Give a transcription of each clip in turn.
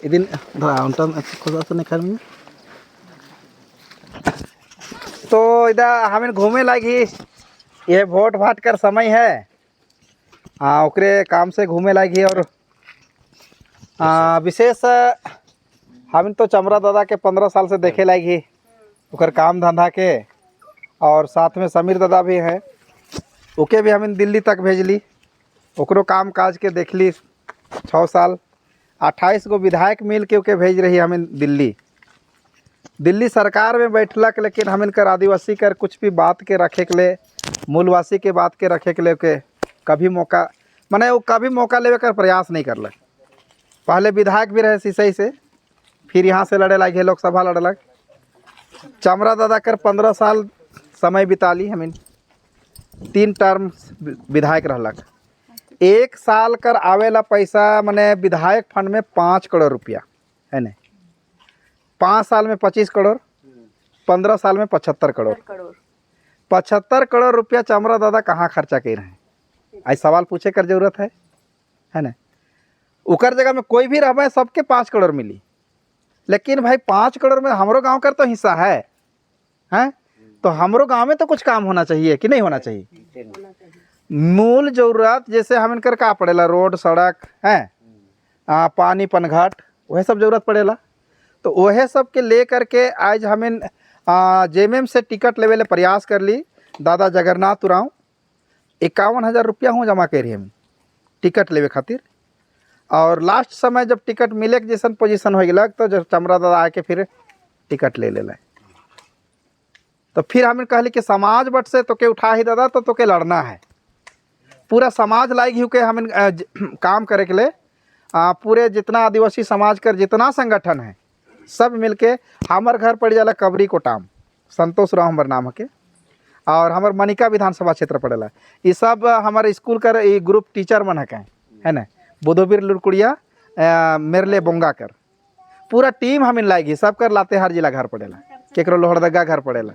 इदिन खुदा तो नहीं में तो इधर हमें घूमे लगी। ये वोट भाट कर समय है। हाँ ओकरे काम से घूमे लगी। और विशेष हम तो चमरा दादा के 15 साल से देखे लगी उकर काम धंधा के। और साथ में समीर दादा भी है, ओके भी हमें दिल्ली तक भेजली, ओकरो काम काज के देखली। 6 साल 28 गो विधायक मिल के ओके भेज रही हमें दिल्ली सरकार में बैठलक। लेकिन हमें कर आदिवासी कर कुछ भी बात के रखे के ले, मूलवासी के बात के रखे के ले के कभी मौका माने वो कभी मौका लेवे कर प्रयास नहीं करलक। पहले विधायक भी रहे सिसई से, फिर यहाँ से लड़े लगे, लोकसभा लड़लक। चमरा दादा कर 15 साल समय बिताली। हमें 3 टर्म विधायक रहलक। 1 साल कर आवेला पैसा माने विधायक फंड में 5 करोड़ रुपया है न। 5 साल में 25 करोड़, 15 साल में 75 करोड़। 75 करोड़ रुपया चमरा दादा कहाँ खर्चा कर रहे हैं? आज सवाल पूछे कर जरूरत है ना। उकर जगह में कोई भी रह सबके 5 करोड़ मिली। लेकिन भाई 5 करोड़ में हमरो गांव कर तो हिस्सा है तो हमरो गांव में तो कुछ काम होना चाहिए कि नहीं होना चाहिए? मूल जरूरत जैसे हम इनकर का पड़ेला, रोड सड़क है, पानी पनघट, वह सब जरूरत पड़ेला। तो वह सब के ले करके आज हमें जेएमएम से टिकट लेवे ले प्रयास कर ली। दादा जगन्नाथ उराव 51,000 रुपया हूँ जमा करी हम टिकट लेवे खातिर। और लास्ट समय जब टिकट मिले के जैसन पोजीशन हो गया तो जब चमरा दादा आके फिर टिकट ले ले। तो फिर हमें कहली कि समाज बट से तो के उठा ही दादा तो के लड़ना है। पूरा समाज लाइक ही के हमें काम करे के लिए पूरे जितना आदिवासी समाज कर जितना संगठन है सब मिलके हमार घर पड़ जाला कबरी कोटाम, संतोष राव हमार नाम के। और हमार मनिका विधानसभा क्षेत्र पड़ेला। ये सब हमारे स्कूल कर ये ग्रुप टीचर मन है ना, बुधोबीर लुड़कुड़िया मेरले बोंगा कर पूरा टीम हमें लाएगी। सब कर लातेहार जिला घर पड़ेला, केकरो लोहरदगा घर पड़ेला।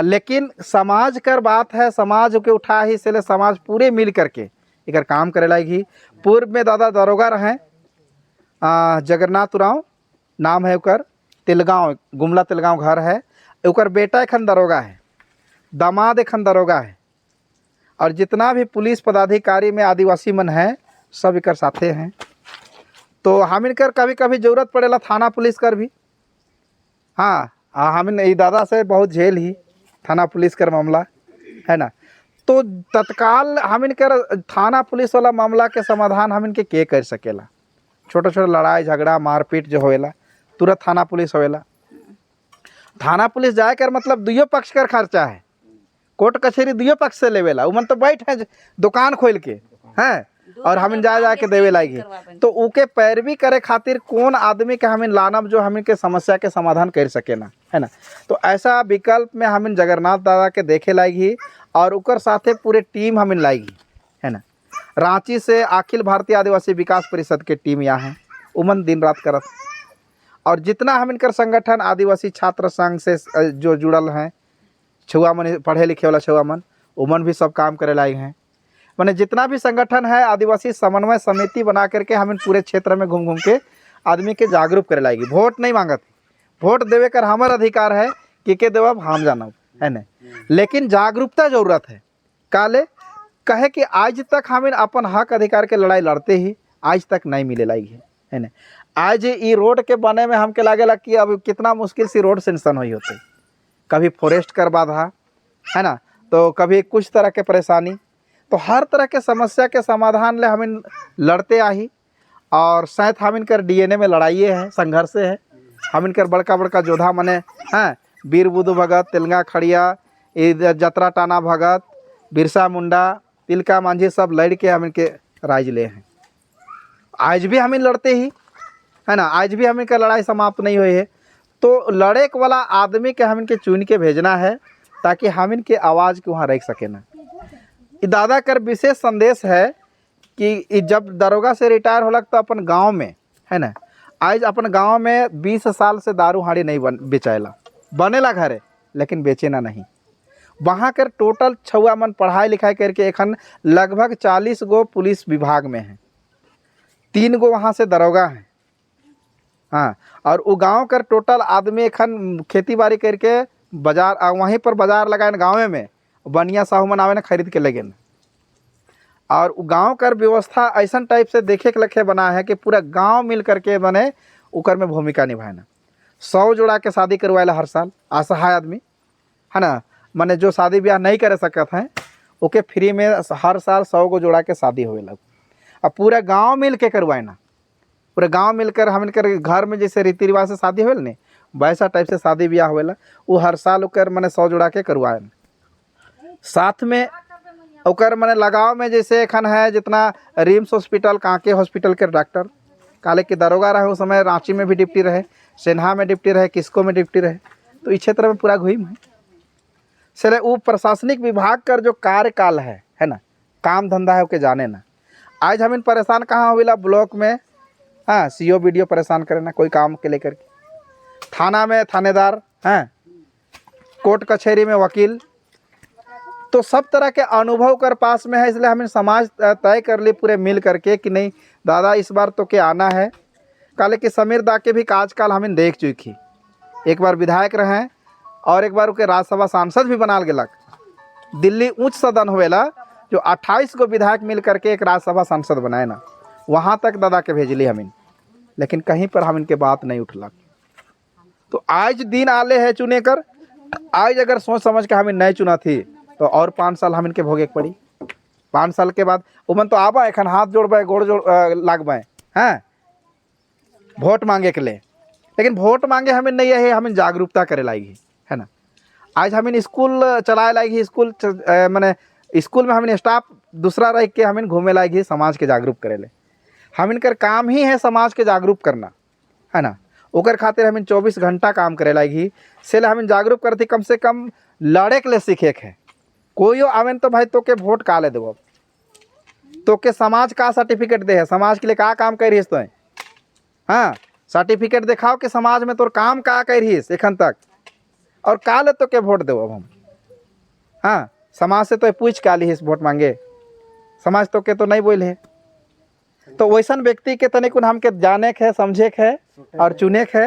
लेकिन समाज कर बात है, समाज के उठा ही से ले समाज पूरे मिल करके एक काम करे लाएगी। पूर्व में दादा दरोगा रहे, जगन्नाथ उराव नाम है उकर, तिलगांव गुमला तिलगांव घर है। उकर बेटा एखन दरोगा है, दामाद एखन दरोगा है। और जितना भी पुलिस पदाधिकारी में आदिवासी मन है सब इकर साथे हैं। तो हम इनकर कभी कभी जरूरत पड़ेला थाना पुलिस कर भी। हाँ हम दादा से बहुत झेल ही थाना पुलिस कर मामला है ना। तो तत्काल हम इनकर थाना पुलिस वाला मामला के समाधान हम इनके के कर सकेला। छोटा छोटा लड़ाई झगड़ा मारपीट जो होएला तुरंत थाना पुलिस होएला। थाना पुलिस जाए कर मतलब दुइयो पक्ष कर खर्चा है, कोर्ट कचहरी दुइयो पक्ष से लेवेला। उमन तो बैठ है दुकान खोल के हैं और हमें जा के देवे लागी। तो उके पैरवी करे खातिर कौन आदमी के हमें लानब जो हमें के समस्या के समाधान कर सके ना, है ना। तो ऐसा विकल्प में हमें जगन्नाथ दादा के देखे लागी और उकर साथे पूरे टीम हमें लागी, है ना। रांची से अखिल भारतीय आदिवासी विकास परिषद के टीम यहाँ है, उमन दिन रात करत। और जितना हम इनकर संगठन आदिवासी छात्र संघ से जो जुड़ल हैं, छुआ मन पढ़े लिखे वाला छुआ मन, उमन भी सब काम करे लायक हैं। मैंने जितना भी संगठन है आदिवासी समन्वय समिति बना करके हमें पूरे क्षेत्र में घूम घूम के आदमी के जागरूक करे लाएगी। वोट नहीं मांगत, वोट देवे कर हमारा अधिकार है कि देवब हम जानब है न। लेकिन जागरूकता जरूरत है। काले कहे कि आज तक हमें अपन हक अधिकार के लड़ाई लड़ते ही आज तक नहीं मिले लागी है न। आज ये रोड के बने में हमके लागेला कि अब कितना मुश्किल सी रोड सेंक्शन हुई होते। कभी फॉरेस्ट कर बाधा है ना, तो कभी कुछ तरह के परेशानी। तो हर तरह के समस्या के समाधान ले हमें लड़ते आही। और शायद हम इनकर डीएनए में लड़ाइए है, संघर्ष है। हम इनकर बड़का बड़का योद्धा मने हैं, वीर बुद्धू भगत, तेलंगा खड़िया, जतरा टाना भगत, बिरसा मुंडा, तिलका मांझी सब लड़ के हम इनके राज ले हैं। आज भी हमें लड़ते ही है ना, आज भी हम इनका लड़ाई समाप्त नहीं हुई है। तो लड़े वाला आदमी के हम इनके चुन के भेजना है ताकि हम इनके आवाज़ को वहाँ रख सके ना। दादा कर विशेष संदेश है कि जब दरोगा से रिटायर हो लग तो अपन गांव में है ना, आज अपन गांव में 20 साल से दारू हाड़ी नहीं बेचाएला, बनेला घरे लेकिन बेचेना नहीं। वहाँ कर टोटल छुआ मन पढ़ाई लिखाई करके एखन लगभग 40 गो पुलिस विभाग में है, 3 गो वहाँ से दरोगा हैं, हाँ, और वो गाँव कर टोटल आदमी एखन खेती बाड़ी करके बाजार वहीं पर बाजार लगाए गाँव में बनिया साहू मन आवे न खरीद के लगे न। और गांव कर व्यवस्था ऐसा टाइप से देखे के लखे बना है कि पूरा गांव मिल करके बने उकर में भूमिका निभाना। 100 जोड़ा के शादी करवाएला हर साल असहाय आदमी है ना, माने जो शादी ब्याह नहीं कर सकत हैं ओके फ्री में हर साल 100 गो जोड़ा के शादी होएला। अब पूरा गांव मिल के करवाएना, पूरा गांव मिलकर हम इनकर घर में जैसे रीति रिवाज से शादी होएल ने वैसा टाइप से शादी ब्याह होएला। वो हर साल ओकर माने 100 जोड़ा के करवाए। साथ में ओकर माने लगाव में जैसे एखन है जितना रिम्स हॉस्पिटल, कांके हॉस्पिटल के डॉक्टर काले के दरोगा रहे उस समय रांची में भी डिप्टी रहे, सेन्हा में डिप्टी रहे, किसको में डिप्टी रहे, तो इस क्षेत्र में पूरा घूम है। चले वो प्रशासनिक विभाग कर जो कार्यकाल है ना, काम धंधा है ओके जाने ना। आज हम इन परेशान कहाँ हुआ ब्लॉक में, हाँ सीओ बीडीओ परेशान करे ना कोई काम के लेकर के, थाना में थानेदार हैं, कोर्ट कचहरी में वकील, तो सब तरह के अनुभव कर पास में है। इसलिए हमें समाज तय कर ली पूरे मिल करके कि नहीं दादा इस बार तो के आना है। काले कि समीर दा के भी काजकाल हमें देख चुकी, एक बार विधायक रहे और एक बार उनके राज्यसभा सांसद भी बनाल गेलक। दिल्ली उच्च सदन होवेला जो 28 को विधायक मिल करके एक राज्यसभा सांसद बनाए ना, वहाँ तक दादा के भेजली हमें, लेकिन कहीं पर हम इनके बात नहीं उठलक। तो आज दिन आले है चुने कर, आज अगर सोच समझ के हमें नहीं चुना थी तो और 5 साल हम इनके भोगे पड़ी। 5 साल के बाद उमन तो आबा एखन हाथ जोड़बे गोड़ जोड़ लागबे हैं वोट मांगे के लिए, लेकिन वोट मांगे हमें नहीं है, हमें जागरूकता करे लागी है ना। आज हमें स्कूल चलाए लागी, स्कूल माने स्कूल में हमें स्टाफ दूसरा रह के हमें घूमे लागी, समाज के जागरूक करे ले। हम इनकर काम ही है समाज के जागरूक करना है ना। ओकर खातिर हमें 24 घंटा काम करे लागी, से हमें जागरूक करती कम से कम लड़े के लिए सीखे के है। कोई आवेन तो भाई तो के वोट का ले देव, तो के समाज का सर्टिफिकेट दे है, समाज के लिए का काम कर रही तो है, हाँ सर्टिफिकेट दिखाओ कि समाज में तोर काम का कर रही एखन तक, और का ले तो के वोट देव अब हम। हाँ समाज से तो पूछ का ली वोट मांगे, समाज तो के तो नहीं बोल है। तो वैसा व्यक्ति के तनिक हमके जाने के है, समझे के है और चुने के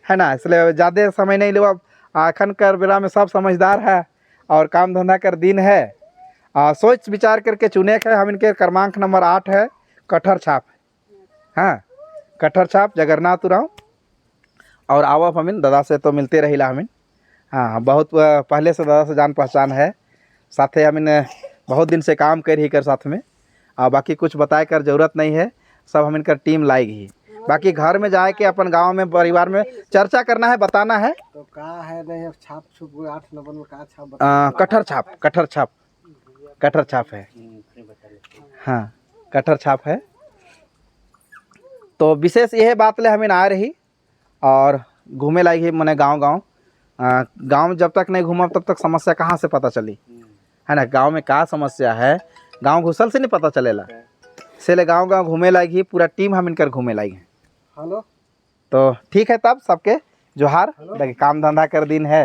है ना। इसलिए ज़्यादा समय नहीं लो, अखन कर बेरा में सब समझदार है और काम धंधा कर दिन है, सोच विचार करके चुने के। हम इनके क्रमांक नंबर 8 है कटहर छाप, हाँ कटहर छाप जगन्नाथ उरांव। और आओ हमिन दादा से तो मिलते रहीला हमिन, हाँ बहुत पहले से दादा से जान पहचान है, साथे हमिन बहुत दिन से काम कर ही कर साथ में। बाकी कुछ बताए कर जरूरत नहीं है, सब हम इनकर टीम लाएगी। बाकी घर में जाए के अपन गांव में परिवार में चर्चा करना है, बताना है तो का है नहीं छाप छुप 8 नंबर में का छाप कटहर छाप, कटहर छाप, कटहर छाप है, हाँ कटहर छाप है। तो विशेष यह बात ले हमें आ रही और घूमे लागी मैंने गांव गांव जब तक नहीं घूमा तब तक समस्या कहाँ से पता चली है ना। गांव में क्या समस्या है गांव घुसल से नहीं पता चलेला, इसलिए गांव घूमे लागी पूरा टीम हम इनकर घूमे लागी। हेलो तो ठीक है तब सबके जोहार, काम धंधा कर दिन है।